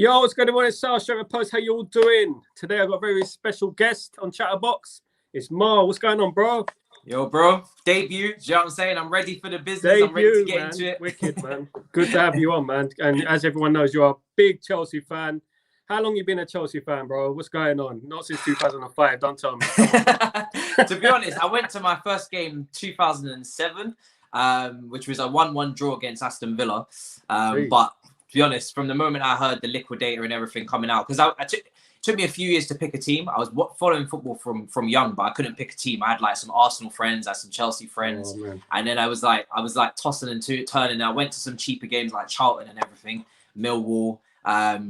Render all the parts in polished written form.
Yo, what's going on? It's Solskjaer Post. How you all doing? Today I've got a very special guest on Chatterbox. It's Mar. What's going on, bro? Yo, bro. Debut. Do you know what I'm saying? I'm ready for the business. I'm ready to get into it. Wicked, man. Good to have you on, man. And as everyone knows, you're a big Chelsea fan. How long you been a Chelsea fan, bro? What's going on? Not since 2005. Don't tell me. To be honest, I went to my first game 2007, which was a 1-1 draw against Aston Villa. But to be honest, from the moment I heard the liquidator and everything coming out, because it took me a few years to pick a team. I was following football from young, but I couldn't pick a team. I had like some Arsenal friends, I had some Chelsea friends, and then I was like tossing and turning. I went to some cheaper games like Charlton and everything, Millwall.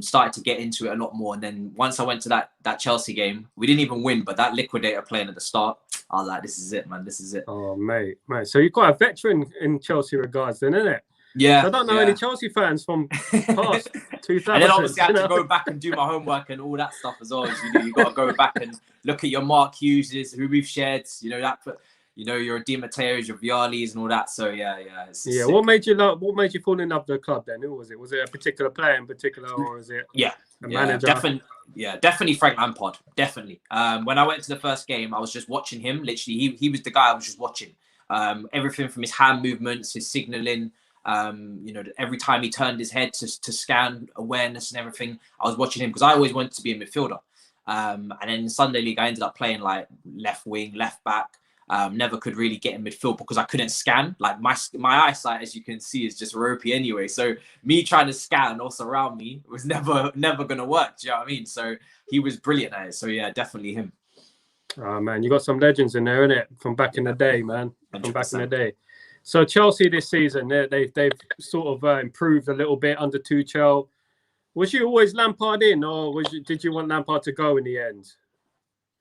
Started to get into it a lot more, and then once I went to that Chelsea game, we didn't even win, but that liquidator playing at the start, I was like, this is it, man. This is it. Oh, mate. So you're quite a veteran in Chelsea regards, then, isn't it? Yeah. I don't know any Chelsea fans from past 2000. And then obviously I had to go back and do my homework and all that stuff as well. You got to go back and look at your Mark Hugheses, who we've shared. Your Di Matteos, your Vialis, and all that. So yeah. Yeah. What made you fall in love with the club then? Who was it? Was it a particular player in particular, or was it a manager? Definitely Frank Lampard. Definitely. When I went to the first game, I was just watching him. Literally, he was the guy I was just watching. Everything from his hand movements, his signalling. Every time he turned his head to scan awareness and everything, I was watching him because I always wanted to be a midfielder. And then in Sunday League, I ended up playing like left wing, left back. Never could really get in midfield because I couldn't scan. Like my eyesight, as you can see, is just ropey anyway. So me trying to scan also around me was never going to work. Do you know what I mean? So he was brilliant at it. So yeah, definitely him. Oh man, you got some legends in there, innit? From back in the day, man. 100%. From back in the day. So Chelsea this season, they've sort of improved a little bit under Tuchel. Was you always Lampard in, or did you want Lampard to go in the end?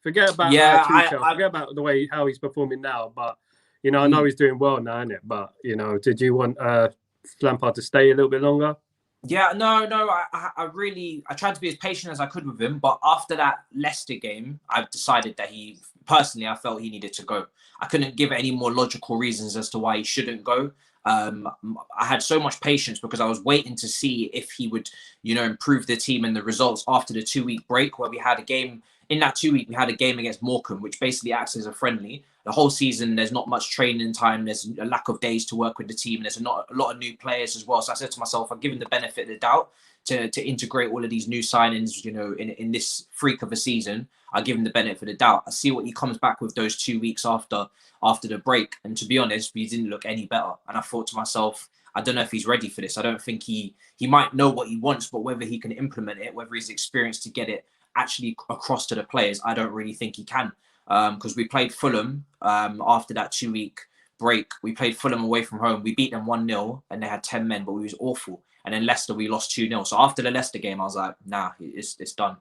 Forget about Tuchel. Forget about the way how he's performing now. But I know he's doing well now, innit? But did you want Lampard to stay a little bit longer? Yeah, no. I tried to be as patient as I could with him. But after that Leicester game, I've decided that I felt he needed to go. I couldn't give any more logical reasons as to why he shouldn't go. I had so much patience because I was waiting to see if he would, improve the team and the results after the 2-week break where we had a game. In that 2 week, we had a game against Morecambe, which basically acts as a friendly. The whole season, there's not much training time. There's a lack of days to work with the team. There's not a lot of new players as well. So I said to myself, I'm giving the benefit of the doubt to integrate all of these new signings, in this freak of a season. I give him the benefit of the doubt. I see what he comes back with those 2 weeks after the break. And to be honest, he didn't look any better. And I thought to myself, I don't know if he's ready for this. I don't think he might know what he wants, but whether he can implement it, whether he's experienced to get it actually across to the players, I don't really think he can. Because we played Fulham after that 2-week break. We played Fulham away from home. We beat them 1-0 and they had 10 men, but we was awful. And then Leicester, we lost 2-0. So after the Leicester game, I was like, nah, it's done.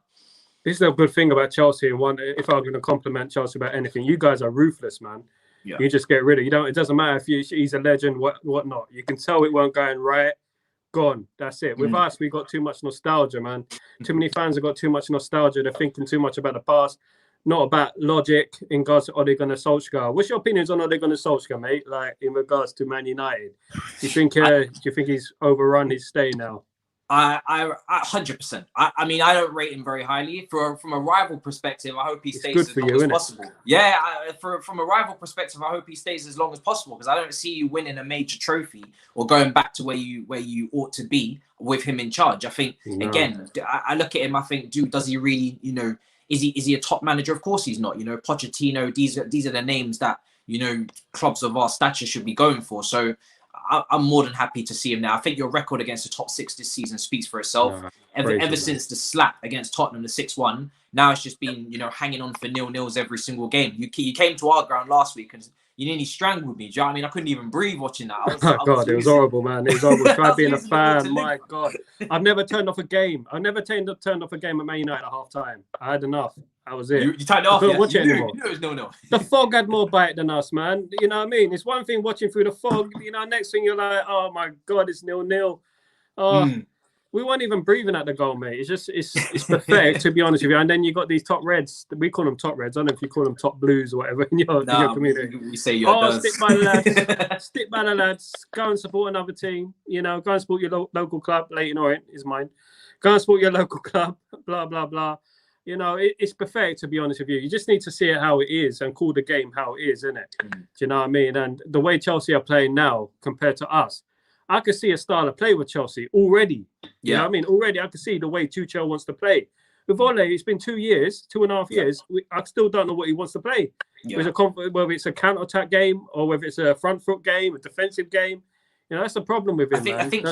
This is a good thing about Chelsea. And if I'm going to compliment Chelsea about anything, you guys are ruthless, man. Yeah. You just get rid of it. It doesn't matter if he's a legend, whatnot. You can tell it weren't going right. Gone. That's it. With us, we got too much nostalgia, man. Too many fans have got too much nostalgia. They're thinking too much about the past, not about logic in regards to Ole Gunnar Solskjaer. What's your opinions on Ole Gunnar Solskjaer, mate? Like in regards to Man United, do you think he's overrun his stay now? I 100%. I mean, I don't rate him very highly. From a rival perspective, I hope he stays as long as possible. Yeah, from a rival perspective, I hope he stays as long as possible because I don't see you winning a major trophy or going back to where you ought to be with him in charge. I think again, I look at him. I think, dude, does he really? Is he a top manager? Of course he's not. Pochettino. These are the names that clubs of our stature should be going for. So I'm more than happy to see him now. I think your record against the top 6 this season speaks for itself. Ever since the slap against Tottenham, the 6-1, now it's just been, hanging on for 0-0s every single game. You came to our ground last week and you nearly strangled me. Do you know what I mean? I couldn't even breathe watching that. It was horrible, man. It was horrible. Try being a fan. My God. I've never turned off a game. I've never turned off a game at Man United at half time. I had enough. That was it. You turned it off. I couldn't watch it anymore. You knew it was 0-0. The fog had more bite than us, man. You know what I mean? It's one thing watching through the fog. Next thing you're like, oh my God, it's 0-0. We weren't even breathing at the goal, mate. It's just, it's pathetic, to be honest with you. And then you got these top reds. We call them top reds. I don't know if you call them top blues or whatever in your community. We say you're stick by the lads. Stick by the lads. Go and support another team. You know, go and support your local club. Leyton Orient is mine. Go and support your local club. Blah, blah, blah. You know, it's pathetic, to be honest with you. You just need to see it how it is and call the game how it is, innit? Do you know what I mean? And the way Chelsea are playing now compared to us, I could see a style of play with Chelsea already. You know what I mean? Already, I could see the way Tuchel wants to play. With Ole, it's been 2 years, 2.5 years. I still don't know what he wants to play. Whether it's a counter-attack game or whether it's a front foot game, a defensive game. You know, that's the problem with him, I think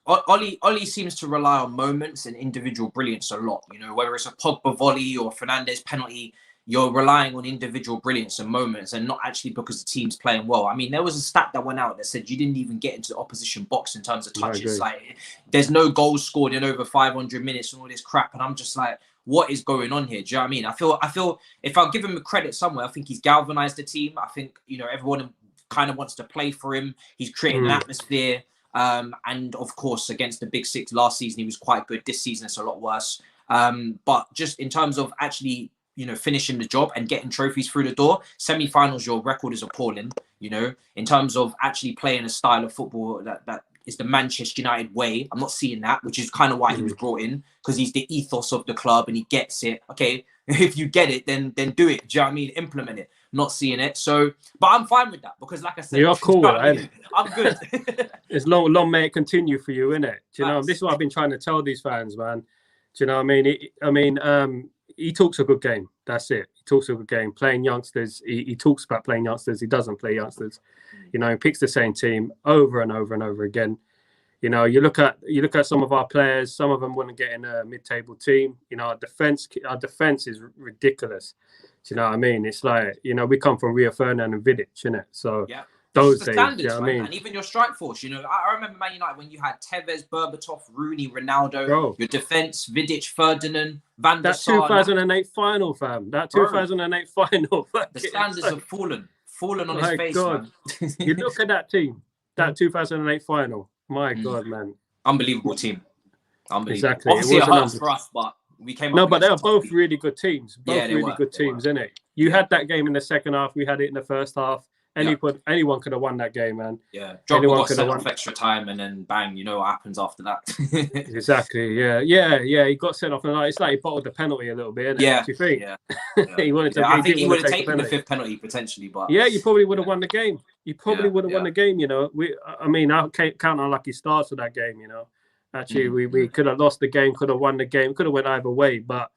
Oli seems to rely on moments and individual brilliance a lot. You know, whether it's a Pogba volley or Fernandes penalty, you're relying on individual brilliance and moments and not actually because the team's playing well. I mean, there was a stat that went out that said you didn't even get into the opposition box in terms of touches. Like, there's no goals scored in over 500 minutes and all this crap. And I'm just like, what is going on here? Do you know what I mean? I feel if I'll give him a credit somewhere, I think he's galvanized the team. I think, you know, everyone kind of wants to play for him. He's creating an atmosphere. And of course, against the Big Six last season, he was quite good. This season, it's a lot worse. But just in terms of actually, you know, finishing the job and getting trophies through the door, semi-finals, your record is appalling. You know, in terms of actually playing a style of football that is the Manchester United way, I'm not seeing that, which is kind of why he was brought in, because he's the ethos of the club and he gets it. Okay, if you get it, then do it. Do you know what I mean? Implement it. Not seeing it. So, but I'm fine with that because, like I said, you're cool, right? I'm good. It's long may it continue for you, innit? Do you know? This is what I've been trying to tell these fans, man. Do you know what I mean? He talks a good game. That's it. He talks a good game. Playing youngsters. He talks about playing youngsters. He doesn't play youngsters. You know, he picks the same team over and over and over again. You know, you look at some of our players. Some of them wouldn't get in a mid-table team. You know, our defense is ridiculous. Do you know what I mean? It's like, you know, we come from Rio Ferdinand and Vidic, innit? So those days, you know what I mean? And even your strike force, you know, I remember Man United when you had Tevez, Berbatov, Rooney, Ronaldo, your defense, Vidic, Ferdinand, Van der Sar. That 2008 final, fam. That 2008 final. The standards have fallen on his face, God. Man. You look at that team, that 2008 final. My God, man. Unbelievable team. Unbelievable. Exactly. Obviously, it hurts for us, but we came up. No, but they are both really good teams. Both really good teams, innit? You had that game in the second half. We had it in the first half. Anyone could have won that game, man. Yeah, Drogba got sent off extra time, and then bang, you know what happens after that. Exactly. Yeah. He got sent off, and it's like he bottled the penalty a little bit. Yeah. Do you think? Yeah. He wanted to. I think he would have taken the fifth penalty potentially, but you probably would have won the game. You probably would have won the game. You know, I can't count on lucky stars for that game. You know, actually, we could have lost the game, could have won the game, could have went either way, but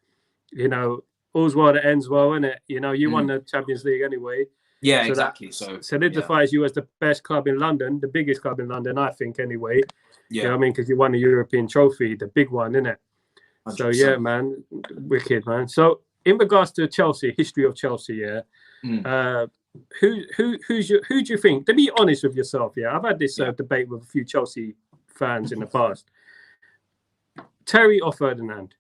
you know, all's well that ends well, innit? You know, you won the Champions League anyway. Yeah, so exactly. So solidifies you as the best club in London, the biggest club in London, I think, anyway. Yeah. You know what I mean? Because you won the European trophy, the big one, innit? 100%. So, yeah, man. Wicked, man. So, in regards to Chelsea, history of Chelsea, who do you think? To be honest with yourself, I've had this debate with a few Chelsea fans in the past. Terry or Ferdinand?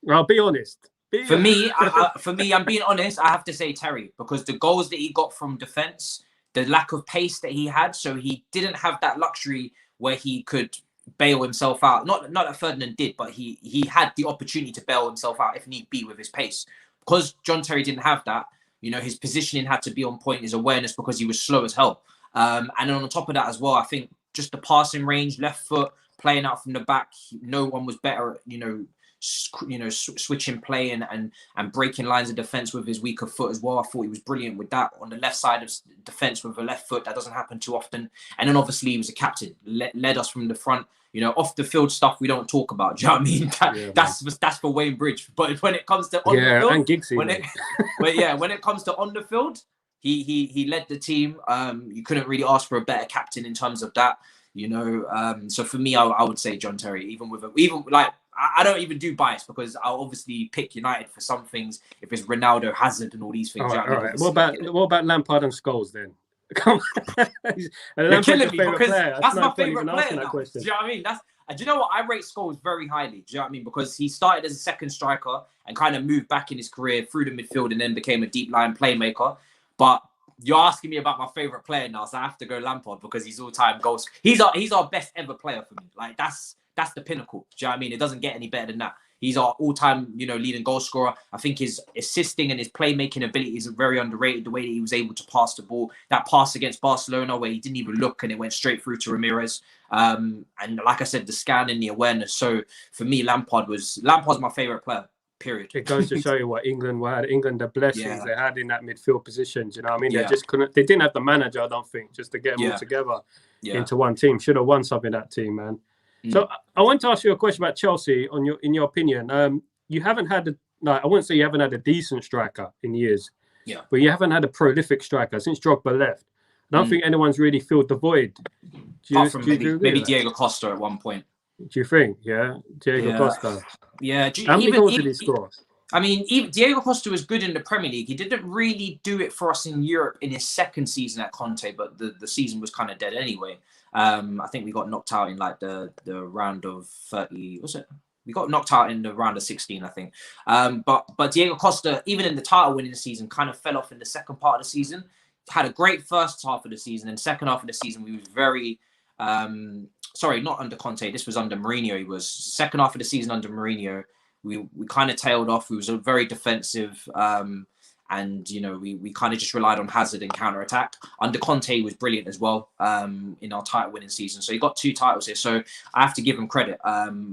I'll be honest. For me, I'm being honest. I have to say Terry, because the goals that he got from defense, the lack of pace that he had, so he didn't have that luxury where he could bail himself out. Not that Ferdinand did, but he had the opportunity to bail himself out if need be with his pace. Because John Terry didn't have that, you know, his positioning had to be on point, his awareness, because he was slow as hell. And then on top of that as well, I think just the passing range, left foot, playing out from the back, no one was better, switching play and breaking lines of defense with his weaker foot as well. I thought he was brilliant with that on the left side of defense with a left foot. That doesn't happen too often. And then obviously he was a captain, led us from the front. You know, off the field stuff we don't talk about. Do you know what I mean? That's for Wayne Bridge. But when it comes to on the field, and Giggsy, when it comes to on the field, he led the team. You couldn't really ask for a better captain in terms of that. You know, so for me, I would say John Terry. I don't even do bias, because I'll obviously pick United for some things if it's Ronaldo, Hazard, and all these things. All right. What about Lampard and Scholes then? Come on. You're killing me, because that's my favourite player now. Do you know what I mean? Do you know what? I rate Scholes very highly. Do you know what I mean? Because he started as a second striker and kind of moved back in his career through the midfield and then became a deep line playmaker. But you're asking me about my favorite player now, so I have to go Lampard because he's all-time goals. He's our best ever player for me. Like that's the pinnacle. Do you know what I mean? It doesn't get any better than that. He's our all-time, leading goal scorer. I think his assisting and his playmaking ability is very underrated. The way that he was able to pass the ball, that pass against Barcelona where he didn't even look and it went straight through to Ramirez. And like I said, the scan and the awareness. So for me, Lampard's my favorite player. Period. It goes to show you what England had. England, the blessings they had in that midfield position. Do you know what I mean? They just couldn't. They didn't have the manager, I don't think, just to get them all together into one team. Should have won something, that team, man. So I want to ask you a question about Chelsea. In your opinion, you haven't had I wouldn't say you haven't had a decent striker in years. Yeah. But you haven't had a prolific striker since Drogba left. I don't think anyone's really filled the void. Apart from maybe Diego Costa at one point. Do you think? Yeah, Diego Costa. Yeah. How many goals did he score? I mean, even Diego Costa was good in the Premier League. He didn't really do it for us in Europe in his second season at Conte, but the season was kind of dead anyway. I think we got knocked out in like the round of 30. Was it? We got knocked out in the round of 16, I think. But Diego Costa, even in the title winning season, kind of fell off in the second part of the season. Had a great first half of the season, and second half of the season we was very. Sorry, not under Conte. This was under Mourinho. He was second half of the season under Mourinho. We kind of tailed off. We was very defensive, and we kind of just relied on Hazard and counter attack. Under Conte, he was brilliant as well in our title winning season. So he got 2 titles here. So I have to give him credit.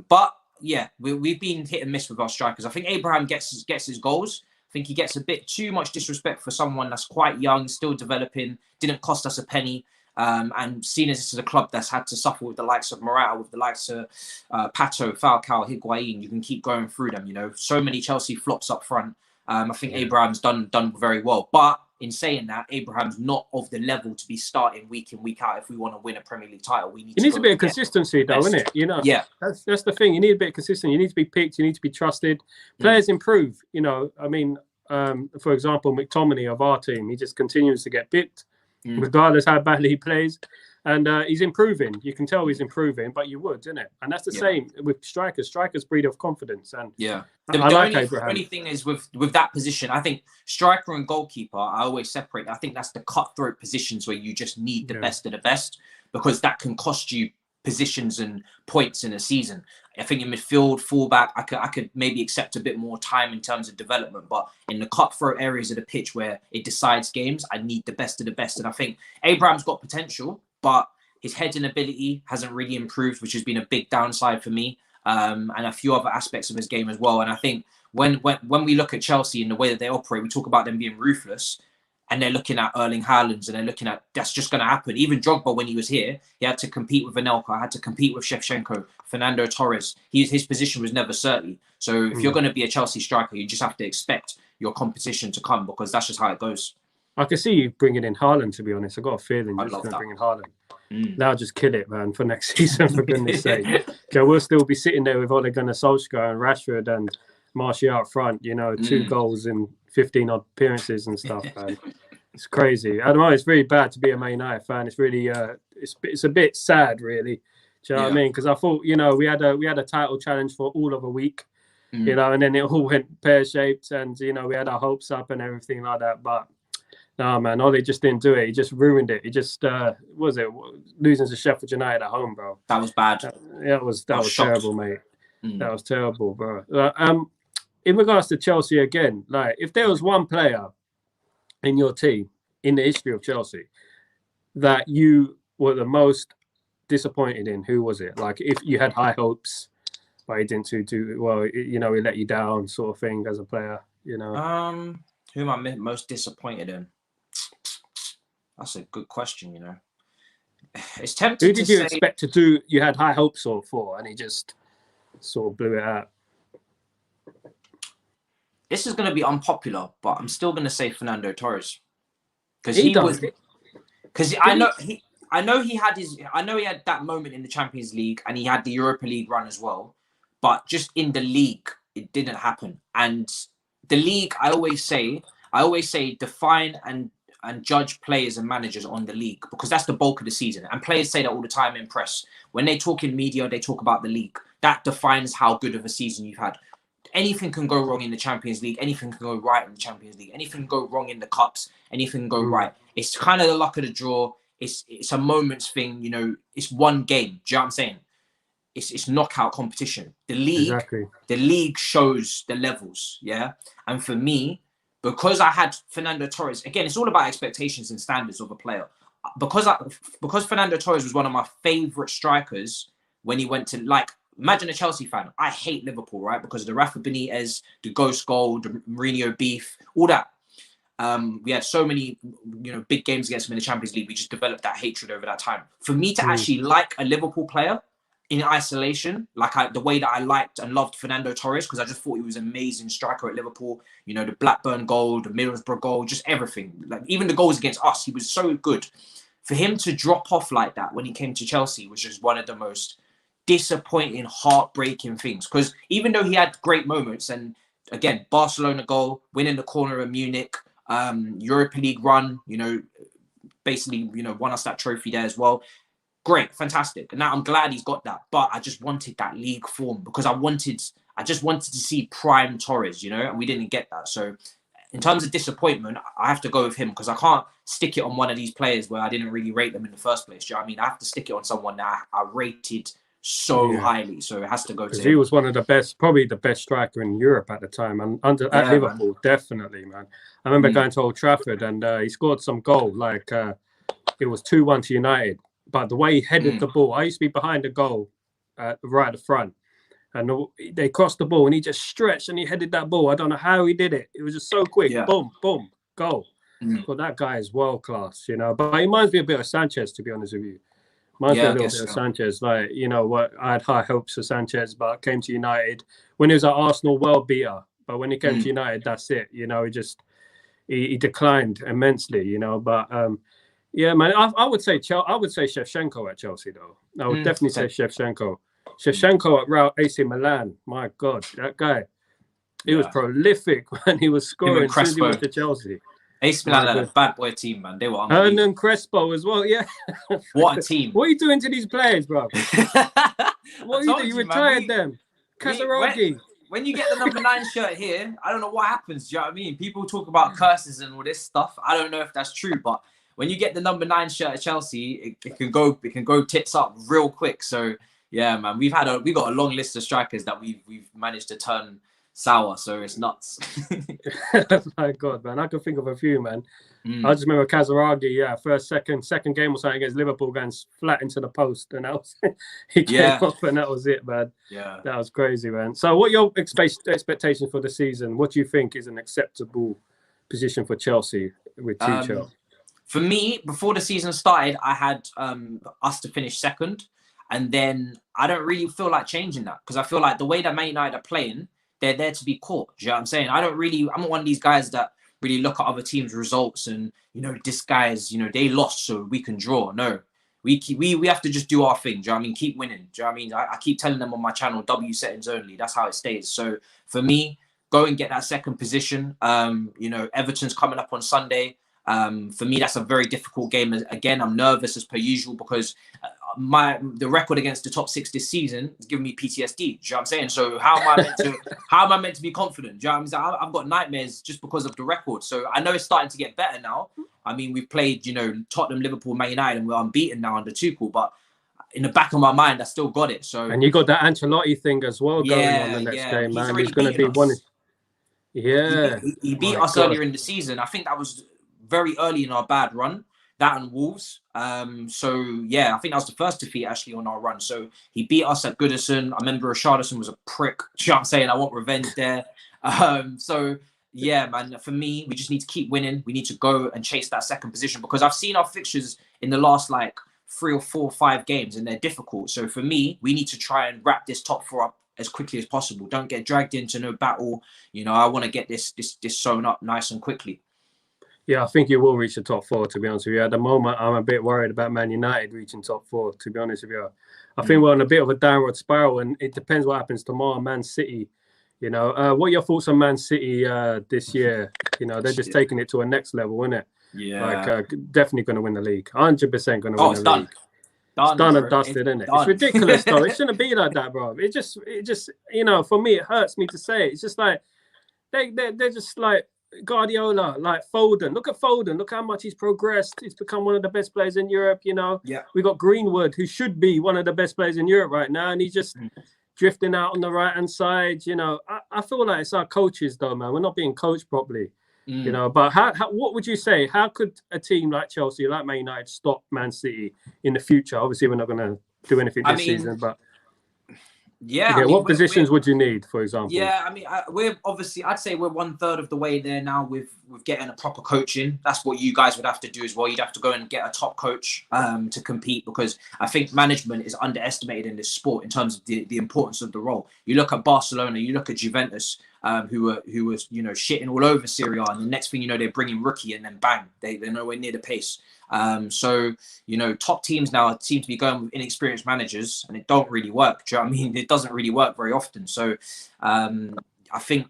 But yeah, we've been hit and miss with our strikers. I think Abraham gets his goals. I think he gets a bit too much disrespect for someone that's quite young, still developing. Didn't cost us a penny. And seeing as this is a club that's had to suffer with the likes of Morata, with the likes of Pato, Falcao, Higuain, you can keep going through them. So many Chelsea flops up front. I think Abraham's done very well. But in saying that, Abraham's not of the level to be starting week in, week out. If we want to win a Premier League title, we need. It needs a bit of consistency, though, isn't it? Yeah, that's the thing. You need a bit of consistency. You need to be picked. You need to be trusted. Players improve. I mean, for example, McTominay of our team, he just continues to get picked. Regardless how badly he plays, and he's improving. You can tell he's improving, but you would, isn't it? And that's the same with strikers. Strikers breed of confidence, and the only thing is with that position, I think striker and goalkeeper, I always separate. I think that's the cutthroat positions where you just need the best of the best, because that can cost you positions and points in a season. I think in midfield, fullback, I could maybe accept a bit more time in terms of development, but in the cutthroat areas of the pitch where it decides games, I need the best of the best. And I think Abraham's got potential, but his heading ability hasn't really improved, which has been a big downside for me, and a few other aspects of his game as well. And I think when we look at Chelsea and the way that they operate, we talk about them being ruthless. And they're looking at Erling Haaland, and they're looking at that's just going to happen. Even Drogba, when he was here, he had to compete with Anelka, had to compete with Shevchenko, Fernando Torres. His position was never certain. So if you're going to be a Chelsea striker, you just have to expect your competition to come, because that's just how it goes. I can see you bringing in Haaland, to be honest. I've got a feeling you're just going to bring in Haaland. Now just kill it, man, for next season, for goodness sake. We'll still be sitting there with Ole Gunnar Solskjaer and Rashford and Martial up front, 2 goals in 15 odd appearances and stuff, man. It's crazy. I don't know. It's really bad to be a Man United fan. It's really, it's a bit sad, really. Do you know what I mean? Because I thought, we had a title challenge for all of a week, and then it all went pear shaped, and we had our hopes up and everything like that. But no, man, Ole just didn't do it. He just ruined it. He just losing to Sheffield United at home, bro. That was bad. That was terrible, mate. That was terrible, bro. In regards to Chelsea again, like if there was one player in your team in the history of Chelsea that you were the most disappointed in, who was it? Like if you had high hopes, but he didn't do well, he let you down, sort of thing as a player, Who am I most disappointed in? That's a good question, It's tempting. Who did you expect to do? You had high hopes for, and he just sort of blew it out. This is going to be unpopular, but I'm still going to say Fernando Torres, because I know he had that moment in the Champions League, and he had the Europa League run as well, but just in the league it didn't happen. And the league, I always say define and judge players and managers on the league, because that's the bulk of the season. And players say that all the time in press. When they talk in media, they talk about the league. That defines how good of a season you've had. Anything can go wrong in the Champions League. Anything can go right in the Champions League. Anything can go wrong in the Cups. Anything can go right. it's kind of the luck of the draw. It's a moments thing, you know. It's one game. Do you know what I'm saying? It's knockout competition. The league shows the levels, yeah. And for me, because I had Fernando Torres, again, it's all about expectations and standards of a player. Because Fernando Torres was one of my favorite strikers when he went to, like, imagine a Chelsea fan. I hate Liverpool, right? Because of the Rafa Benitez, the ghost goal, the Mourinho beef, all that. We had so many, you know, big games against him in the Champions League. We just developed that hatred over that time. For me to actually like a Liverpool player in isolation, like the way that I liked and loved Fernando Torres, because I just thought he was an amazing striker at Liverpool. You know, the Blackburn goal, the Middlesbrough goal, just everything. Like even the goals against us, he was so good. For him to drop off like that when he came to Chelsea was just one of the most disappointing, heartbreaking things. Because even though he had great moments, and again, Barcelona goal, winning the corner of Munich, Europa League run, you know, basically, you know, won us that trophy there as well. Great, fantastic. And now I'm glad he's got that. But I just wanted that league form because I just wanted to see prime Torres, you know, and we didn't get that. So in terms of disappointment, I have to go with him because I can't stick it on one of these players where I didn't really rate them in the first place. Do you know what I mean? I have to stick it on someone that I rated so highly, so it has to go to him. He was one of the best, probably the best striker in Europe at the time, and at Liverpool, man. Definitely, man. I remember going to Old Trafford and he scored some goal, like it was 2-1 to United, but the way he headed the ball, I used to be behind the goal, right at the front, and they crossed the ball and he just stretched and he headed that ball. I don't know how he did it. It was just so quick. Boom, boom, goal. But that guy is world class, you know. But he reminds me a bit of Sanchez, to be honest with you. Reminds me a little bit of Sanchez. Like, you know what, I had high hopes for Sanchez, but came to United when he was at Arsenal, world beater. But when he came to United, that's it. You know, he declined immensely. You know, but yeah, man, I would say Shevchenko at Chelsea though. I would definitely say Shevchenko. Shevchenko at AC Milan. My God, that guy. He was prolific when he was scoring as soon as he went to Chelsea. AC Milan had a bad boy team, man. They were and then Crespo as well, yeah. What a team. What are you doing to these players, bro? What are you doing? You retired them. Casaroghi. When you get the number 9 shirt here, I don't know what happens. Do you know what I mean? People talk about curses and all this stuff. I don't know if that's true, but when you get the number 9 shirt at Chelsea, it can go tits up real quick. So yeah, man, we got a long list of strikers that we've managed to turn sour, so it's nuts. My God, man, I can think of a few, man. I just remember Casaraghi, second game or something against Liverpool, going flat into the post, and that was he came off, and that was it, man. Yeah, that was crazy, man. So, what are your expectations for the season? What do you think is an acceptable position for Chelsea with Tuchel? For me, before the season started, I had us to finish second, and then I don't really feel like changing that because I feel like the way that Man United are playing, they're there to be caught. Do you know what I'm saying? I'm not one of these guys that really look at other teams' results and, you know, this guy's, you know, they lost so we can draw. No, we have to just do our thing. Do you know what I mean? Keep winning. Do you know what I mean? I keep telling them on my channel, W settings only. That's how it stays. So for me, go and get that second position. You know, Everton's coming up on Sunday. For me, that's a very difficult game. Again, I'm nervous as per usual because the record against the top 6 this season is giving me PTSD. Do you know what I'm saying? So how am I meant to be confident? Do you know what I'm saying? I've got nightmares just because of the record. So I know it's starting to get better now. I mean, we've played, you know, Tottenham, Liverpool, Man United, and we're unbeaten now under Tuchel. But in the back of my mind, I still got it. So and you got that Ancelotti thing as well going on the next game, man. He's going to be one. Yeah, he beat us earlier in the season. I think that was very early in our bad run. That and Wolves. So yeah, I think that was the first defeat actually on our run. So he beat us at Goodison. I remember Richarlison was a prick. You know what I'm saying? I want revenge there. So yeah, man, for me, we just need to keep winning. We need to go and chase that second position because I've seen our fixtures in the last like 3 or 4 or 5 games and they're difficult. So for me, we need to try and wrap this top 4 up as quickly as possible. Don't get dragged into no battle. You know, I want to get this sewn up nice and quickly. Yeah, I think you will reach the top 4, to be honest with you. At the moment, I'm a bit worried about Man United reaching top 4, to be honest with you. I think we're on a bit of a downward spiral, and it depends what happens tomorrow. Man City, you know. What are your thoughts on Man City this year? You know, they're just taking it to a next level, isn't it? Yeah. Like, definitely going to win the league. 100% going to win the league. It's done and dusted, isn't it? It's ridiculous, though. It shouldn't be like that, bro. It just, you know, for me, it hurts me to say it. It's just like, they're just like, Guardiola, like Foden. Look at Foden. Look how much he's progressed. He's become one of the best players in Europe. Yeah. We got Greenwood, who should be one of the best players in Europe right now, and he's just drifting out on the right hand side. I feel like it's our coaches though, man. We're not being coached properly. But what would you say? How could a team like Chelsea, like Man United, stop Man City in the future? Obviously, we're not going to do anything this season, but. Yeah. What positions would you need, for example? Yeah, we're obviously, I'd say we're 1/3 of the way there now with getting a proper coaching. That's what you guys would have to do as well. You'd have to go and get a top coach to compete, because I think management is underestimated in this sport in terms of the importance of the role. You look at Barcelona, you look at Juventus, who was shitting all over Serie A, and the next thing you know, they're bringing rookie, and then bang, they're nowhere near the pace. So top teams now seem to be going with inexperienced managers, and it don't really work. Do you know what I mean? It doesn't really work very often. So I think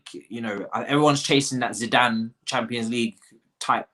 everyone's chasing that Zidane Champions League type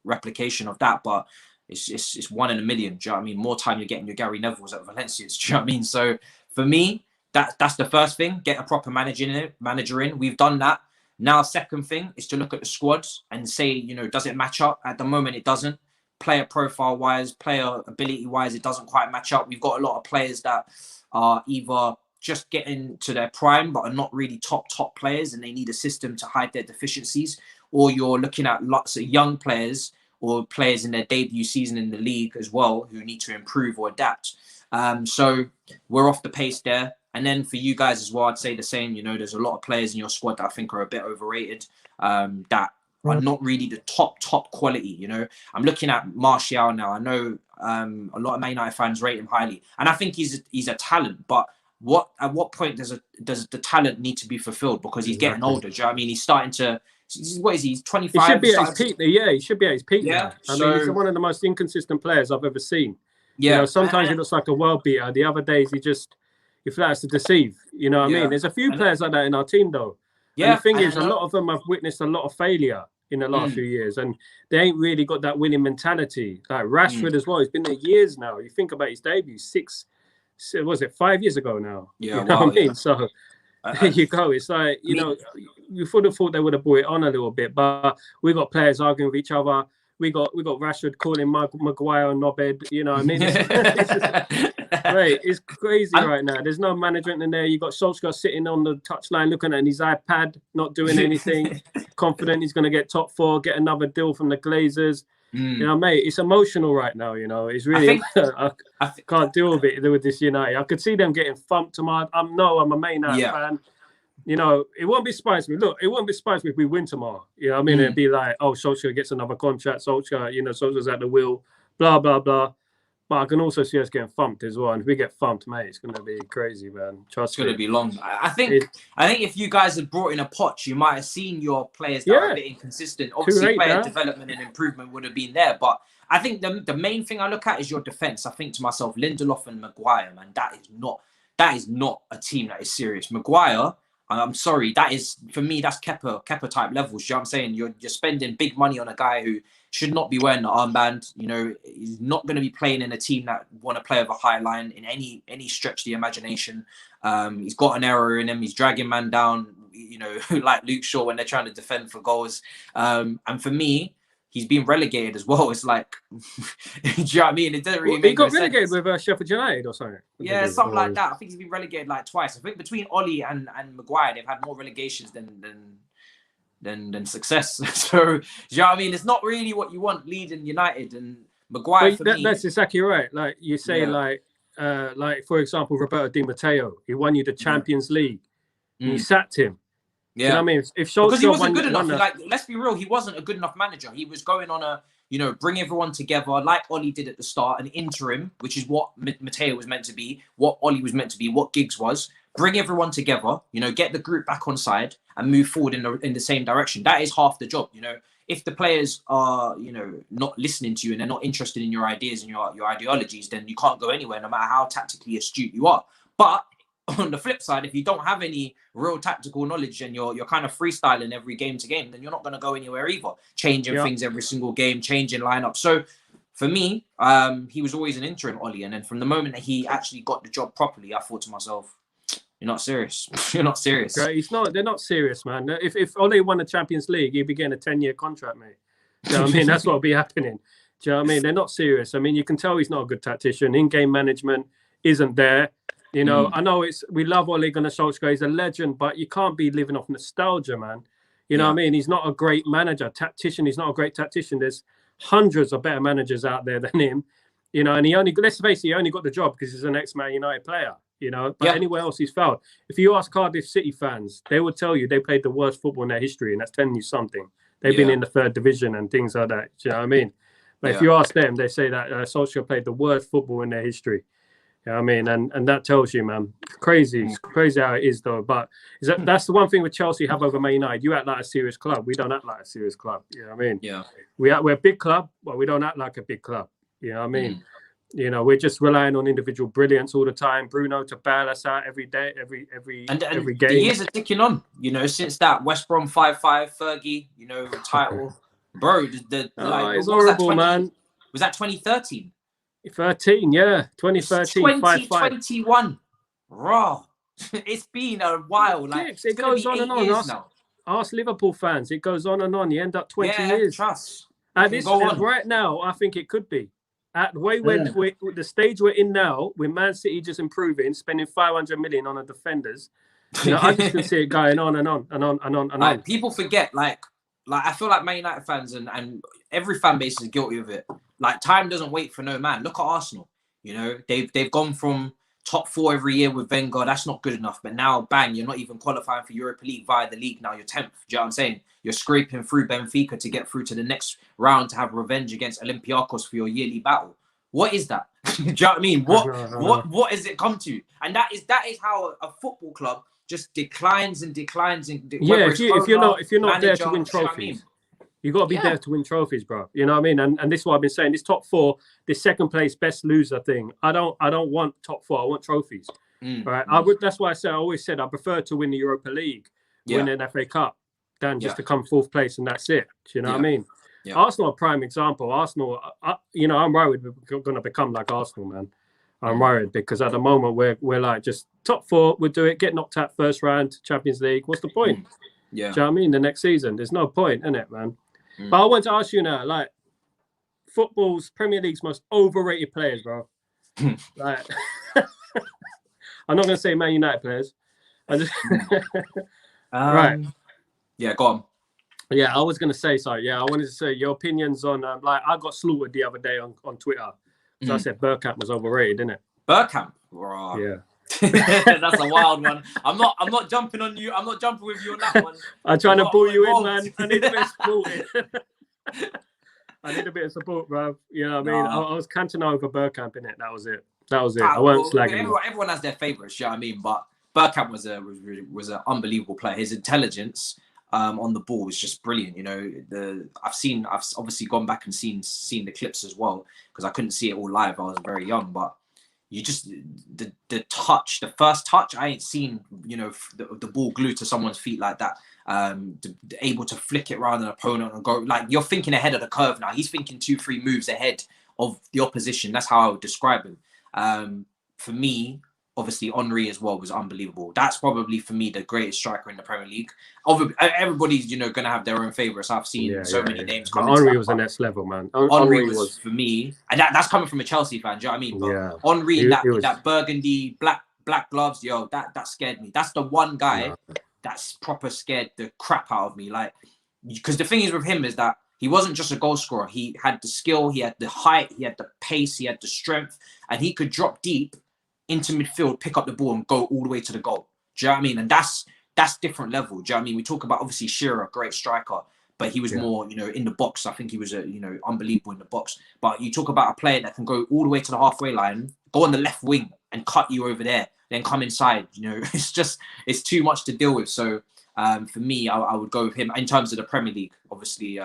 replication of that, but it's one in a million. Do you know what I mean? More time you're getting your Gary Nevilles at Valencia. Do you know what I mean? So for me, that's the first thing. Get a proper manager in. We've done that. Now, second thing is to look at the squad and say, does it match up? At the moment, it doesn't. Player profile wise, player ability wise, it doesn't quite match up. We've got a lot of players that are either just getting to their prime, but are not really top players, and they need a system to hide their deficiencies. Or you're looking at lots of young players or players in their debut season in the league as well, who need to improve or adapt. So we're off the pace there. And then for you guys as well, I'd say the same. There's a lot of players in your squad that I think are a bit overrated, that are not really the top quality. I'm looking at Martial now. I know a lot of Man United fans rate him highly, and I think he's a talent. But at what point does the talent need to be fulfilled? Because he's getting older. Do you know what I mean? He's starting to. What is he? He's 25. He should be at his peak. Yeah, he should be at his peak. Yeah, I mean, he's one of the most inconsistent players I've ever seen. Yeah, sometimes he looks like a world beater. The other days he flatters to deceive. You know what I mean? There's a few players like that in our team, though. Yeah. And the thing is, a lot of them have witnessed a lot of failure in the last few years, and they ain't really got that winning mentality. Like Rashford as well. He's been there years now. You think about his debut, 5 years ago now? Yeah, you know what I mean? So there you go. It's like, you would have thought they would have brought it on a little bit, but we got players arguing with each other. We got Rashford calling Maguire a knobhead. You know what I mean? It's crazy right now. There's no management in there. You got Solskjaer sitting on the touchline looking at his iPad, not doing anything, confident he's going to get top 4, get another deal from the Glazers. Mate, it's emotional right now. It's really. I can't deal with it with this United. I could see them getting thumped tomorrow. I'm a Man United fan. It won't be surprised me. Look, it won't be surprised me if we win tomorrow. I mean, it'd be like, oh, Solskjaer gets another contract. Solskjaer, Solskjaer's at the wheel, blah, blah, blah. But I can also see us getting thumped as well. And if we get thumped, mate, it's going to be crazy, man. Trust me. It's going to be long. I think if you guys had brought in a Poch, you might have seen your players that are a bit inconsistent. Obviously, player development and improvement would have been there. But I think the main thing I look at is your defence. I think to myself, Lindelof and Maguire, man, that is not a team that is serious. Maguire, I'm sorry, that is, for me, that's Kepa type levels. You know what I'm saying? You're spending big money on a guy who should not be wearing the armband. He's not going to be playing in a team that want to play over high line in any stretch of the imagination. He's got an error in him. He's dragging man down, like Luke Shaw when they're trying to defend for goals. And for me, he's been relegated as well. It's like, do you know what I mean? It doesn't really make sense. He got relegated with Sheffield United or something. Yeah, something like that. I think he's been relegated like twice. I think between Ollie and Maguire, they've had more relegations than success. So, do you know what I mean? It's not really what you want leading United. And Maguire, that's exactly right. Like you say, like for example, Roberto Di Matteo, he won you the Champions League. And you sacked him. Yeah, you know what I mean? Because he wasn't good enough. Let's be real, he wasn't a good enough manager. He was going on a, bring everyone together like Ollie did at the start, an interim, which is what Matteo was meant to be, what Ollie was meant to be, what Giggs was. Bring everyone together, get the group back on side and move forward in the same direction. That is half the job. If the players are, not listening to you and they're not interested in your ideas and your ideologies, then you can't go anywhere, no matter how tactically astute you are. But on the flip side, if you don't have any real tactical knowledge and you're kind of freestyling every game to game, then you're not going to go anywhere either. Changing things every single game, changing lineup. So for me, he was always an interim Ollie. And then from the moment that he actually got the job properly, I thought to myself, You're not serious. You're not serious. Okay, they're not serious, man. If Ole won the Champions League, he'd be getting a 10-year contract, mate. Do you know what I mean? That's what'll be happening. Do you know what I mean? They're not serious. I mean, you can tell he's not a good tactician. In-game management isn't there. You know, I know we love Ole Gunnar Solskjaer. He's a legend, but you can't be living off nostalgia, man. You know what I mean? He's not a great manager. Tactician, he's not a great tactician. There's hundreds of better managers out there than him. You know, and let's face it, he only got the job because he's an ex-Man United player. You know, but anywhere else he's failed. If you ask Cardiff City fans, they will tell you they played the worst football in their history, and that's telling you something. They've been in the 3rd division and things like that. Do you know what I mean? But if you ask them, they say that Solskjaer played the worst football in their history. You know what I mean? And that tells you, man. It's crazy how it is, though. But that's the one thing with Chelsea have over Man United. You act like a serious club. We don't act like a serious club. You know what I mean? Yeah. We're a big club, but we don't act like a big club. You know what I mean? You know, we're just relying on individual brilliance all the time. Bruno to bail us out every day, every game. The years are ticking on. You know, since that West Brom 5-5 Fergie, you know, title, bro. It's horrible, man. Was that 2013? 13, yeah, 2013. 2021, raw. It's been a while. Like it goes on and on. Ask Liverpool fans. It goes on and on. You end up 20 years. Trust. Right now, I think it could be. At the way the stage we're in now, with Man City just improving, spending 500 million on the defenders, you know, I just can see it going on and on and on and on and on. People forget, like I feel like Man United fans and every fan base is guilty of it. Like, time doesn't wait for no man. Look at Arsenal. You know, they've gone from top 4 every year with Wenger. That's not good enough. But now, bang, you're not even qualifying for Europa League via the league. Now you're 10th. Do you know what I'm saying? You're scraping through Benfica to get through to the next round to have revenge against Olympiacos for your yearly battle. What is that? Do you know what I mean? What has it come to? And that is how a football club just declines and declines. If you're not there to win trophies. You got to be there to win trophies, bro. You know what I mean? And this is what I've been saying. This top 4, this second place best loser thing. I don't want top 4. I want trophies. Right? That's why I always said I prefer to win the Europa League, win an FA Cup, than just to come 4th place and that's it. Do you know what I mean? Yeah. Arsenal, a prime example. Arsenal, you know, I'm worried we're going to become like Arsenal, man. I'm worried because at the moment we're like just top 4. We'll do it. Get knocked out first round, Champions League. What's the point? Yeah. Do you know what I mean? The next season, there's no point in it, man. But I want to ask you now, like, football's Premier League's most overrated players, bro. Like, I'm not going to say Man United players. I just right. Yeah, go on. Yeah, I was going to say so. Yeah, I wanted to say your opinions on like I got slaughtered the other day on Twitter. So I said Bergkamp was overrated, didn't it? Bergkamp? Wow. Yeah. That's a wild one. I'm not jumping on you. I'm not jumping with you on that one. I'm trying to pull you in, man. I need a bit of support. I need a bit of support, bro. You know what I mean? I was canting over Bergkamp in it. That was it. I won't slag him. Everyone has their favourites, you know what I mean? But Bergkamp was an unbelievable player. His intelligence on the ball was just brilliant. You know, I've obviously gone back and seen the clips as well because I couldn't see it all live. I was very young, but you just the touch, the first touch, I ain't seen, you know, the ball glued to someone's feet like that. Able to flick it around an opponent and go, like, you're thinking ahead of the curve now. He's thinking 2-3 moves ahead of the opposition. That's how I would describe him. For me, obviously Henry as well was unbelievable. That's probably for me the greatest striker in the Premier League. Everybody's, you know, gonna have their own favourites. I've seen many names come. Henry was the next level, man. Henry was for me, and that's coming from a Chelsea fan. Do you know what I mean? But Henry, that burgundy black gloves, yo, that scared me. That's the one guy that's proper scared the crap out of me. Like, because the thing is with him is that he wasn't just a goal scorer. He had the skill, he had the height, he had the pace, he had the strength, and he could drop deep into midfield, pick up the ball and go all the way to the goal. Do you know what I mean? And that's different level. Do you know what I mean? We talk about, obviously, Shearer, great striker, but he was more, you know, in the box. I think he was, you know, unbelievable in the box. But you talk about a player that can go all the way to the halfway line, go on the left wing and cut you over there, then come inside. You know, it's too much to deal with. So for me, I would go with him in terms of the Premier League, obviously.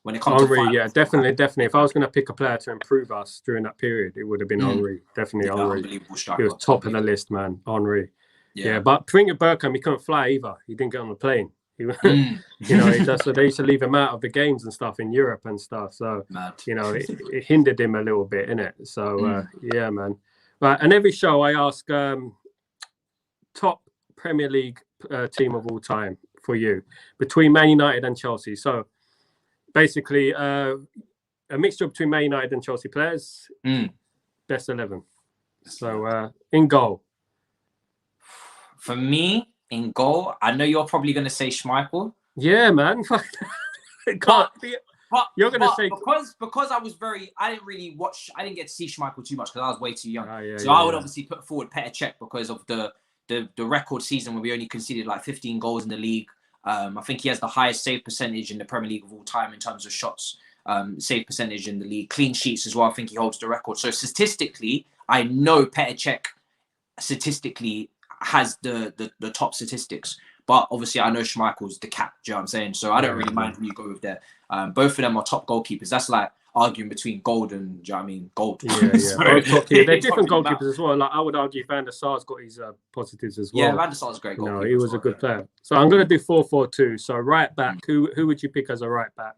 When it comes Henry, to yeah, definitely. If I was going to pick a player to improve us during that period, it would have been Henry. Definitely Henry. Unbelievable striker. He was top of the list, man. Henry. Yeah, but thinking Bergkamp, he couldn't fly either. He didn't get on the plane. You know, so they used to leave him out of the games and stuff in Europe and stuff. So, you know, it hindered him a little bit, innit? So, yeah, man. Right, and every show I ask top Premier League team of all time for you between Man United and Chelsea. So basically, a mixture between Man United and Chelsea players. Best 11. So in goal. For me, in goal, I know you're probably going to say Schmeichel. Yeah, man. You're going to say because I didn't really watch. I didn't get to see Schmeichel too much because I was way too young. I would obviously put forward Petr Cech because of the record season where we only conceded like 15 goals in the league. I think he has the highest save percentage in the Premier League of all time in terms of shots, save percentage in the league, clean sheets as well. I think he holds the record. So statistically, I know Petr Cech statistically has the top statistics. But obviously, I know Schmeichel's the cap. Do you know what I'm saying? So I don't really mind who you go with there. Both of them are top goalkeepers. That's like arguing between gold and, do you know what I mean, gold. Yeah. So, they're different goalkeepers as well. Like I would argue Van der Sar's got his positives as well. Yeah, Van der Sar's a great goalkeeper. No, he was a good player. So I'm going to do 4-4-2. So right back, who would you pick as a right back?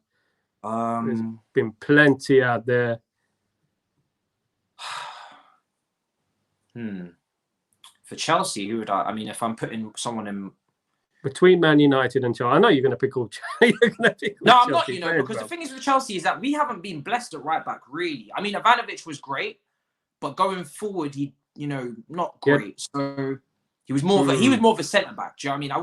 There's been plenty out there. For Chelsea, who would I mean, if I'm putting someone in between Man United and Chelsea, I know you're going to pick all. No, I'm not. Because the thing is with Chelsea is that we haven't been blessed at right back really. I mean, Ivanovic was great, but going forward, he not great. So he was more of a centre back. Do you know what I mean? I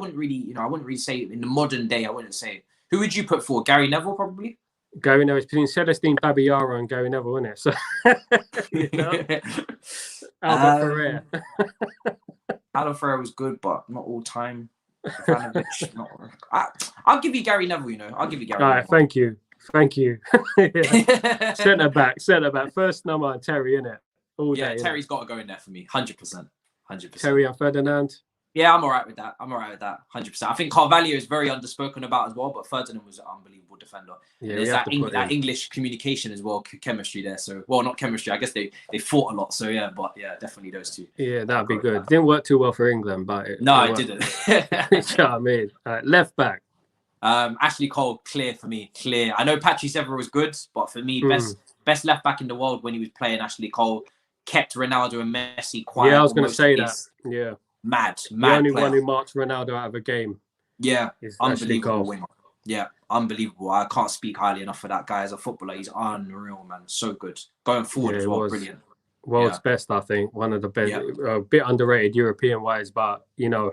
wouldn't really say in the modern day. I wouldn't say. Who would you put for Gary Neville probably? Gary Neville, between Celestine Babayaro and Gary Neville, isn't it? So, Albert Ferrer. Albert Ferrer was good, but not all time. I'll give you Gary Neville. I'll give you Gary. All right, Neville. thank you. Centre back. First number, Terry, innit? Yeah, Terry's got to go in there for me, 100%. Terry and Ferdinand. Yeah, I'm all right with that. 100%. I think Carvalho is very underspoken about as well, but Ferdinand was an unbelievable defender. Yeah, there's that English communication as well, chemistry there. So, well, not chemistry. I guess they fought a lot. So, yeah, but yeah, definitely those two. Yeah, that'd be good. Didn't work too well for England, but it didn't. You know what I mean? Left back. Ashley Cole, clear for me. Clear. I know Patrice Evra was good, but for me, best left back in the world when he was playing. Ashley Cole kept Ronaldo and Messi quiet. Yeah, I was going to say that. Yeah. Mad. The only one who marked Ronaldo out of a game. Yeah, unbelievable winger. Yeah, unbelievable. I can't speak highly enough for that guy as a footballer. He's unreal, man. So good. Going forward as well, brilliant. World's best, I think. One of the best. A bit underrated European-wise, but,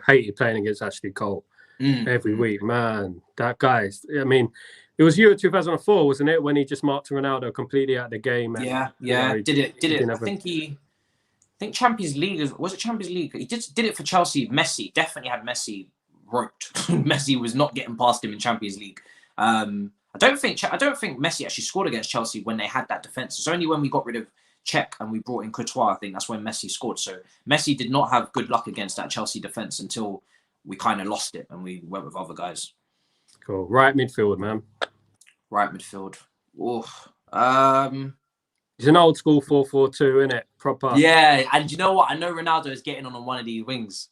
hated playing against Ashley Cole every week. Man, that guy. I mean, it was Euro 2004, wasn't it, when he just marked Ronaldo completely out of the game? And, did it. I think Champions League was it Champions League? He did it for Chelsea. Messi definitely had Messi roped. Messi was not getting past him in Champions League. I don't think Messi actually scored against Chelsea when they had that defense. It's only when we got rid of Cech and we brought in Courtois, I think that's when Messi scored. So Messi did not have good luck against that Chelsea defense until we kind of lost it and we went with other guys. Cool. Right midfield, man. Right midfield. It's an old school 4-4-2, isn't it? Proper. Yeah, and you know what? I know Ronaldo is getting on one of these wings.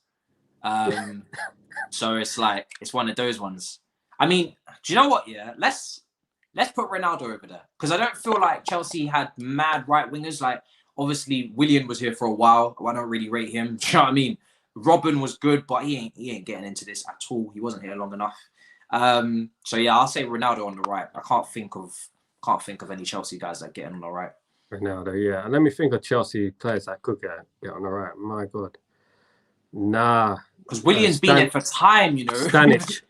So it's like, it's one of those ones. I mean, do you know what? Yeah, let's put Ronaldo over there. Because I don't feel like Chelsea had mad right wingers. Like, obviously, Willian was here for a while. I don't really rate him. Do you know what I mean? Robin was good, but he ain't getting into this at all. He wasn't here long enough. So yeah, I'll say Ronaldo on the right. I can't think of any Chelsea guys that get in on the right. Ronaldo, yeah. And let me think of Chelsea players that could get on the right. My God. Nah. Because William's been there for time, Stanic.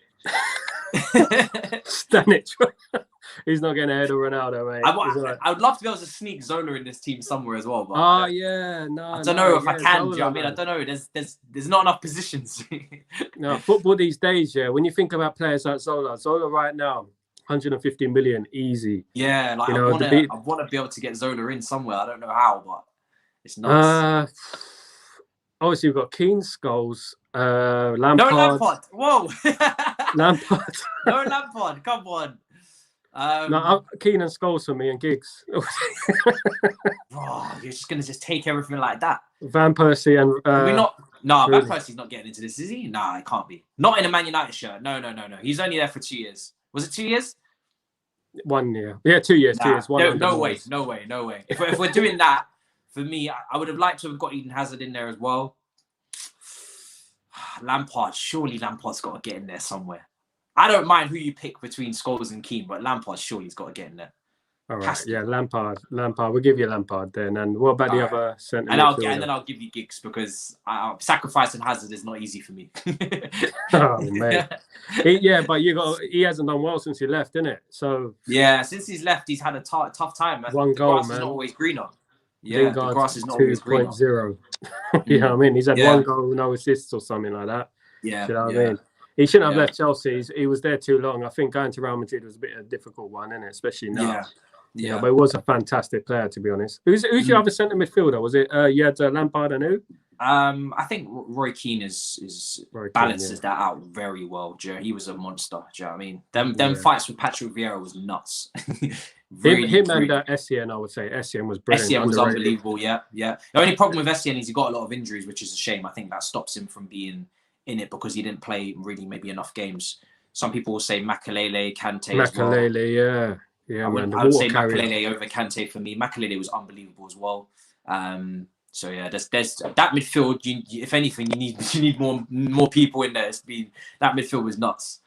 He's not getting ahead of Ronaldo, mate. I would love to be able to sneak Zola in this team somewhere as well. But I don't know if I can. Do you know what I mean? I don't know. There's not enough positions. No, football these days, yeah. When you think about players like Zola right now, 150 million easy. Yeah, like I want to be able to get Zola in somewhere. I don't know how, but it's nuts. Obviously, we've got Keane, Scholes, Lampard. No Lampard. Whoa. Lampard. No Lampard. Come on. No, Keane and Scholes for me and Giggs. Bro, you're just gonna take everything like that. Van Persie and Van Persie's not getting into this, is he? Nah, it can't be. Not in a Man United shirt. No. He's only there for 2 years. Was it 2 years? 1 year. Yeah, 2 years. 2 years. No way. If we're doing that, for me, I would have liked to have got Eden Hazard in there as well. Lampard. Surely Lampard's got to get in there somewhere. I don't mind who you pick between Scholes and Keane, but Lampard surely's got to get in there. All right, yeah, Lampard. We'll give you Lampard then. And what about the other centre midfielder? And then I'll give you Giggs because sacrificing Hazard is not easy for me. Oh mate, but he hasn't done well since he left, innit? So yeah, since he's left, he's had a tough time. One goal, grass man. is not always greener. Yeah, the grass is not 2.0. always greener. You know what I mean? He's had one goal, no assists or something like that. Yeah, you know what I mean? He shouldn't have left Chelsea. He was there too long. I think going to Real Madrid was a bit of a difficult one, innit? Especially now. Yeah, but he was a fantastic player, to be honest. Who's your other centre midfielder? Was it you had Lampard and who? I think Roy Keane balances that out very well. Joe, he was a monster. Do you know what I mean? Them fights with Patrick Vieira was nuts. him and Essien, I would say. Essien was brilliant. Essien was unbelievable. Yeah. The only problem with Essien is he got a lot of injuries, which is a shame. I think that stops him from being in it because he didn't play really maybe enough games. Some people will say Makelele, Kante. Makelele, yeah, I would say Makelele over Kante for me. Makelele was unbelievable as well. So yeah, there's that midfield. If anything, you need more people in there. That midfield was nuts.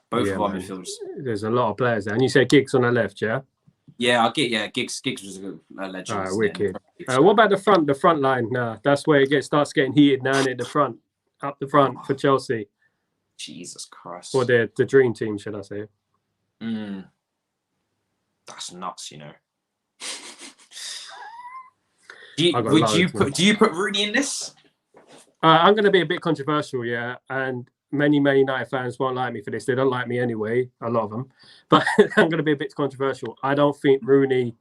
Both of our midfielders. There's a lot of players there, and you say Giggs on the left, yeah. Yeah, Giggs was a legend. All right, wicked. What about the front line? Nah, that's where it starts getting heated now. At the front, up the front for Chelsea. Jesus Christ. Or the dream team, should I say? That's nuts, you know. Do you put Rooney in this? I'm going to be a bit controversial, yeah, and many United fans won't like me for this. They don't like me anyway, a lot of them. But I'm going to be a bit controversial. I don't think Rooney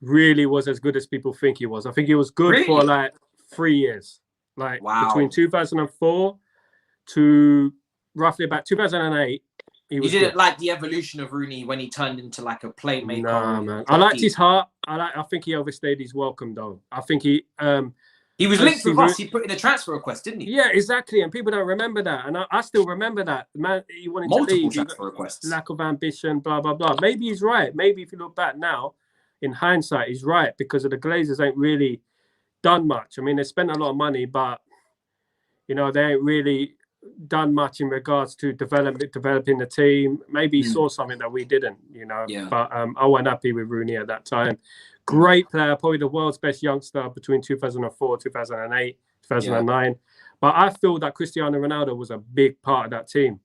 really was as good as people think he was. I think he was good for like 3 years, between 2004 to roughly about 2008. You didn't like the evolution of Rooney when he turned into like a playmaker. Nah, man. I liked his heart. I think he overstayed his welcome, though. I think he was linked with us. He put in a transfer request, didn't he? Yeah, exactly. And people don't remember that. And I still remember that. Man, he wanted to leave. Transfer requests. Lack of ambition, blah, blah, blah. Maybe he's right. Maybe if you look back now, in hindsight, he's right because of the Glazers ain't really done much. I mean, they spent a lot of money, but, they ain't really done much in regards to developing the team. Maybe he saw something that we didn't, but I wasn't happy with Rooney at that time. Great player, probably the world's best youngster between 2004, 2008, 2009. But I feel that Cristiano Ronaldo was a big part of that team.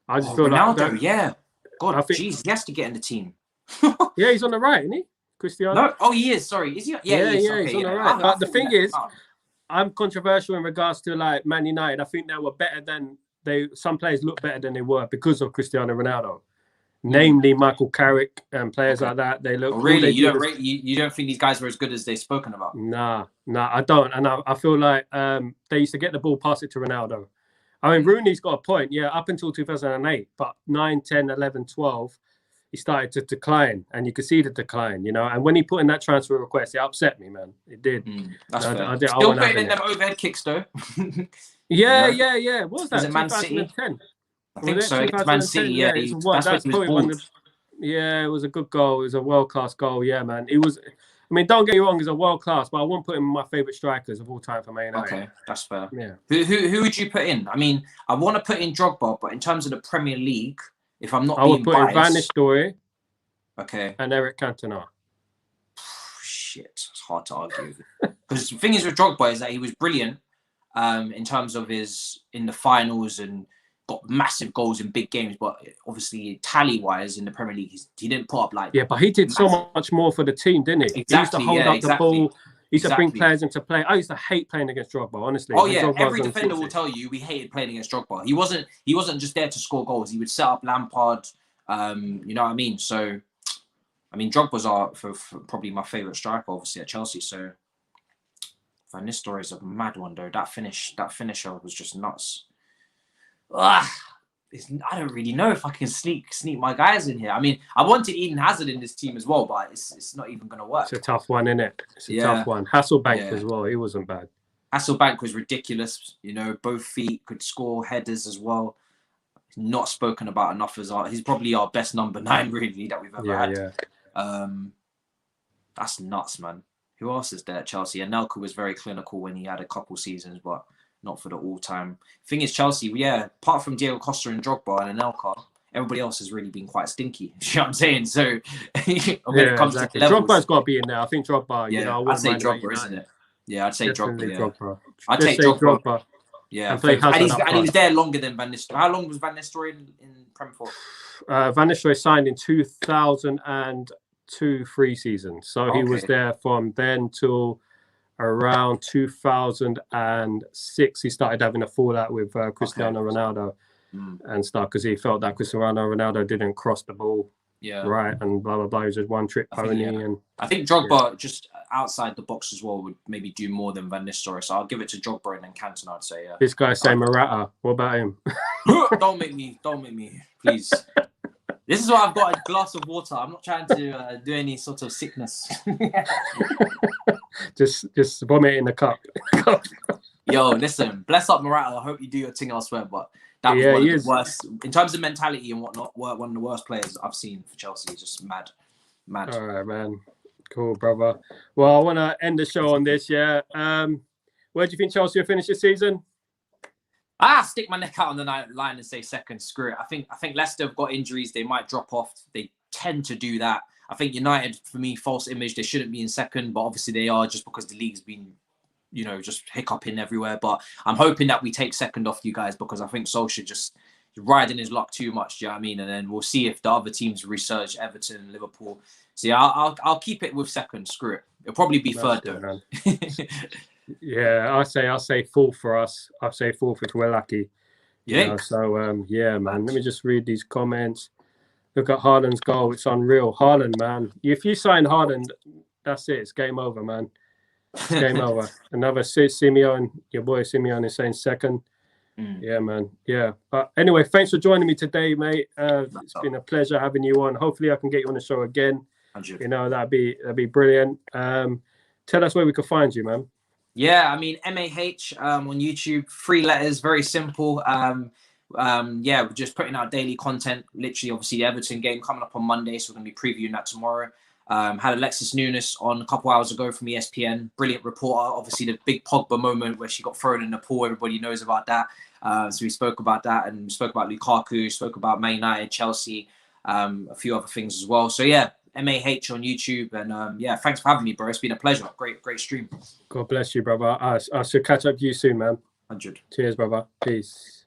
I just feel Ronaldo, God, jeez, he has to get in the team. Yeah, he's on the right, isn't he? Cristiano? No, he is. Sorry, is he? Yeah, he's on the right. But the thing is, I'm controversial in regards to like Man United. I think they were better than some players look better than they were because of Cristiano Ronaldo. Namely Michael Carrick and players like that. They look really. You don't think these guys were as good as they've spoken about? Nah, I don't. And I feel like they used to get the ball, pass it to Ronaldo. I mean, Rooney's got a point, yeah, up until 2008, but 9, 10, 11, 12, he started to decline, and you could see the decline, And when he put in that transfer request, it upset me, man. It did. That's fair. Still putting in them overhead kicks, though. Yeah. What was that? Was it Man City? I think so. It's Man City, yeah. That's probably one of it was a good goal. It was a world-class goal, yeah, man. It was, don't get me wrong, he's a world-class, but I won't put him in my favourite strikers of all time for Man United. Okay, that's fair. Yeah. Who would you put in? I want to put in Drogba, but in terms of the Premier League, if I'm not I would put in Van Nistelrooy. Okay. And Eric Cantona. Shit, it's hard to argue. Because the thing is with Drogba is that he was brilliant in terms of in the finals and got massive goals in big games, but obviously tally-wise in the Premier League, he didn't put up like... Yeah, but he did so much more for the team, didn't he? Exactly, he used to hold up the ball. He used to bring players into play. I used to hate playing against Drogba, honestly. Oh yeah, every defender will tell you we hated playing against Drogba. He wasn't just there to score goals. He would set up Lampard. You know what I mean? So, Drogba's for probably my favourite striker, obviously at Chelsea. So, Van Nistelrooy is a mad one though. That finisher was just nuts. I don't really know if I can sneak my guys in here. I wanted Eden Hazard in this team as well, but it's not even going to work. It's a tough one, isn't it? It's a tough one. Hasselbank as well. He wasn't bad. Hasselbank was ridiculous. Both feet, could score headers as well. Not spoken about enough he's probably our best number 9 really that we've ever had. Yeah. That's nuts, man. Who else is there at Chelsea? Anelka was very clinical when he had a couple seasons, but not for the all-time. Thing is, Chelsea, yeah, apart from Diego Costa and Drogba and Anelka, everybody else has really been quite stinky. You know what I'm saying? So when it comes to levels, Drogba's got to be in there. I think Drogba. Yeah, I'd say Drogba, isn't it? Yeah, I'd say Definitely Drogba. Yeah. I'd take Drogba. Yeah, and he was there longer than Van Nistelrooy. How long was Van Nistelrooy in Prem for? Van Nistelrooy signed in 2002-03 season, so he was there from then till around 2006. He started having a fallout with Cristiano Ronaldo and stuff because he felt that Cristiano Ronaldo didn't cross the ball right and blah blah blah. He was just one trick pony. And I think Drogba just outside the box as well would maybe do more than Van Nistelrooy. So I'll give it to Drogba and then Cantona. I'd say This guy's saying Morata. What about him? Don't make me, please. This is why I've got a glass of water. I'm not trying to do any sort of sickness. just vomit in the cup. Yo, listen, bless up Morata. I hope you do your thing elsewhere, but that was one of the worst in terms of mentality and whatnot. One of the worst players I've seen for Chelsea. It's just mad. All right, man. Cool, brother. Well, I want to end the show on this. Yeah. Where do you think Chelsea will finish this season? Stick my neck out on the line and say second. Screw it. I think Leicester have got injuries. They might drop off. They tend to do that. I think United, for me, false image. They shouldn't be in second, but obviously they are just because the league's been, just hiccuping everywhere. But I'm hoping that we take second off you guys because I think Solskjaer just riding his luck too much. Do you know what I mean? And then we'll see if the other teams resurge, Everton, Liverpool. So yeah, I'll keep it with second. Screw it. It'll probably be third though. Yeah, I'll say fourth for us. I'll say fourth if we're lucky. Yeah. Yeah, man. Let me just read these comments. Look at Haaland's goal. It's unreal. Haaland, man. If you sign Haaland, that's it. It's game over, man. It's game over. Another Simeone, your boy Simeone is saying second. Yeah, man. Yeah. But anyway, thanks for joining me today, mate. It's been a pleasure having you on. Hopefully I can get you on the show again. 100. That'd be brilliant. Tell us where we can find you, man. Yeah, I mean, MAH on YouTube, 3 letters, very simple. We're just putting out daily content. Literally, obviously, the Everton game coming up on Monday, so we're going to be previewing that tomorrow. Had Alexis Nunes on a couple hours ago from ESPN. Brilliant reporter. Obviously, the big Pogba moment where she got thrown in the pool. Everybody knows about that. So we spoke about that and we spoke about Lukaku, spoke about Man United, Chelsea, a few other things as well. So, yeah. MAH on YouTube and thanks for having me, bro. It's been a pleasure. Great stream. God bless you, brother. I should catch up with you soon, man. 100. Cheers, brother. Peace.